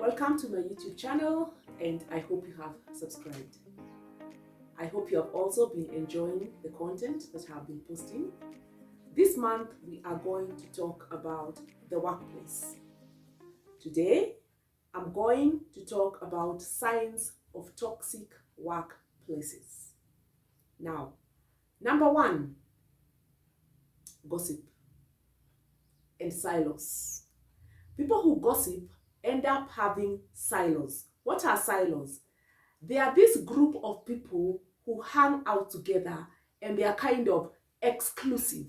Welcome to my YouTube channel, and I hope you have subscribed. I hope you have also been enjoying the content that I have been posting. This month we are going to talk about the workplace. Today I'm going to talk about signs of toxic workplaces. Now, number one, gossip and silos. People who gossip end up having silos. What are silos? They are this group of people who hang out together and they are kind of exclusive.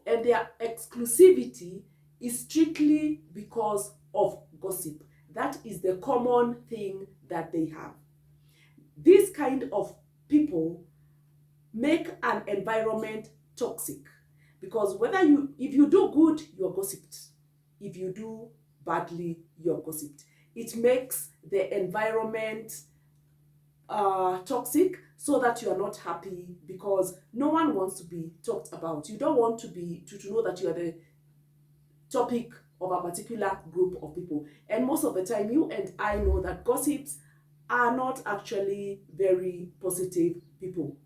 And their exclusivity is strictly because of gossip. That is the common thing that they have. These kind of people make an environment toxic because if you do good, you're gossiped. If you do badly, you're gossiped. It makes the environment toxic so that you are not happy because no one wants to be talked about. You don't want to know that you are the topic of a particular group of people. And most of the time, you and I know that gossips are not actually very positive people.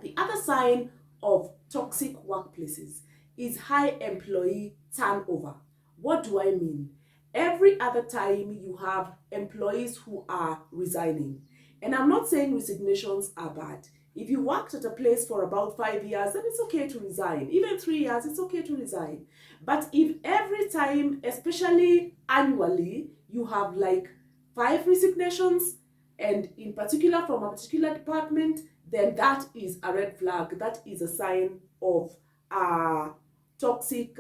The other sign of toxic workplaces is high employee turnover. What do I mean? Every other time you have employees who are resigning. And I'm not saying resignations are bad. If you worked at a place for about 5 years, then it's okay to resign. Even 3 years, it's okay to resign. But if every time, especially annually, you have like 5 resignations, and in particular from a particular department, then that is a red flag. That is a sign of a toxic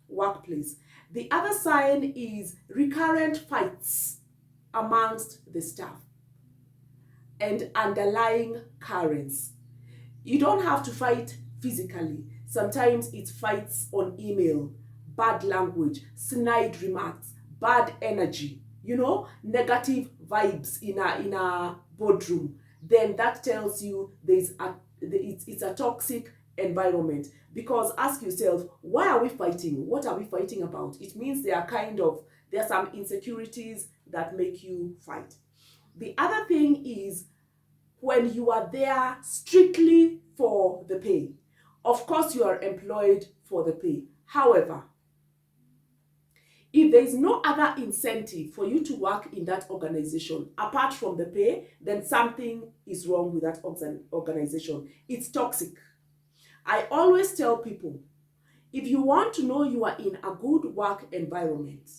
workplace. The other sign is recurrent fights amongst the staff and underlying currents. You don't have to fight physically. Sometimes it's fights on email, bad language, snide remarks, bad energy, negative vibes in a boardroom. Then that tells you it's a toxic environment. Because ask yourself, why are we fighting? What are we fighting about? It means there are some insecurities that make you fight. The other thing is when you are there strictly for the pay. Of course, you are employed for the pay. However, if there is no other incentive for you to work in that organization apart from the pay, then something is wrong with that organization. It's toxic. I always tell people, if you want to know you are in a good work environment,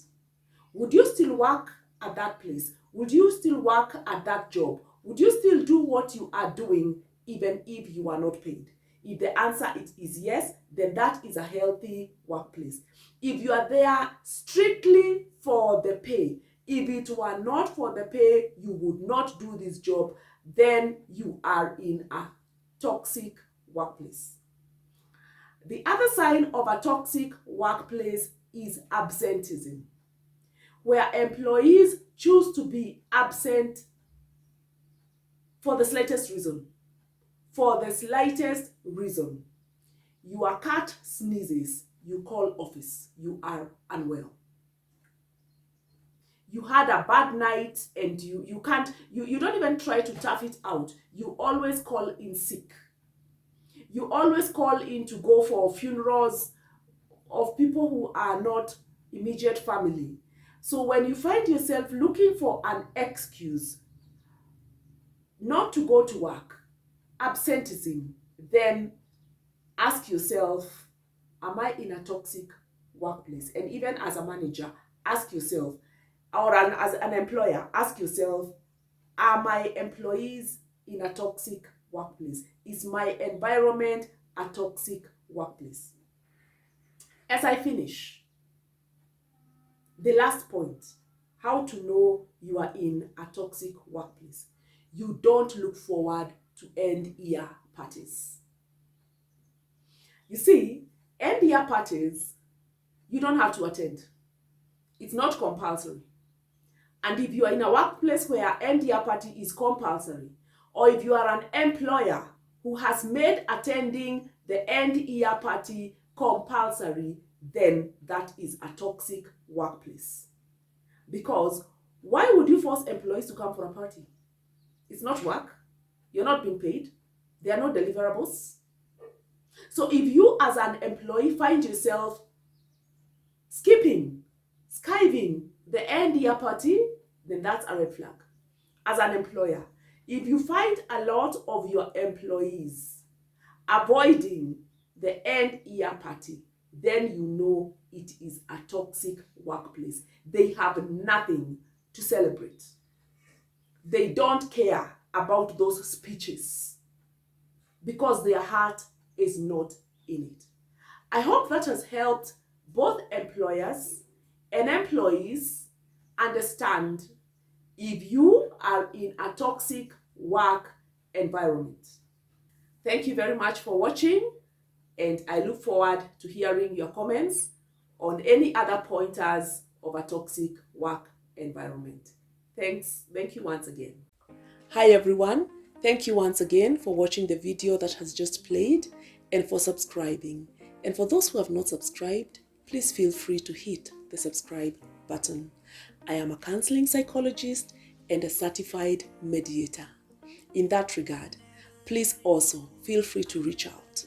would you still work at that place? Would you still work at that job? Would you still do what you are doing even if you are not paid? If the answer is yes, then that is a healthy workplace. If you are there strictly for the pay, if it were not for the pay, you would not do this job, then you are in a toxic workplace. The other sign of a toxic workplace is absentism, where employees choose to be absent for the slightest reason. For the slightest reason. Your cat sneezes, you call office, you are unwell. You had a bad night and you don't even try to tough it out. You always call in sick. You always call in to go for funerals of people who are not immediate family. So when you find yourself looking for an excuse not to go to work, absenteeism, then ask yourself, am I in a toxic workplace? And even as a manager, ask yourself, or as an employer, ask yourself, are my employees in a toxic workplace? Is my environment a toxic workplace? As I finish, the last point, how to know you are in a toxic workplace. You don't look forward to end-year parties. You see, end-year parties, you don't have to attend. It's not compulsory. And if you are in a workplace where end-year party is compulsory, or if you are an employer who has made attending the end-year party compulsory, then that is a toxic workplace. Because why would you force employees to come for a party? It's not work. You're not being paid. There are no deliverables. So if you as an employee find yourself skipping, skiving the end year party, then that's a red flag. As an employer, if you find a lot of your employees avoiding the end year party, then you know it is a toxic workplace. They have nothing to celebrate. They don't care about those speeches because their heart is not in it. I hope that has helped both employers and employees understand if you are in a toxic work environment. Thank you very much for watching, and I look forward to hearing your comments on any other pointers of a toxic work environment. Thank you once again. Hi everyone, thank you once again for watching the video that has just played and for subscribing. And for those who have not subscribed, please feel free to hit the subscribe button. I am a counseling psychologist and a certified mediator. In that regard, please also feel free to reach out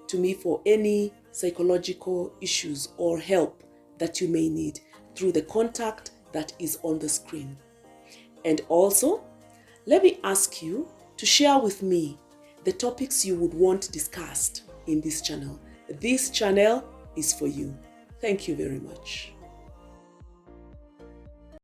to me for any psychological issues or help that you may need through the contact that is on the screen. And also, let me ask you to share with me the topics you would want discussed in this channel. This channel is for you. Thank you very much.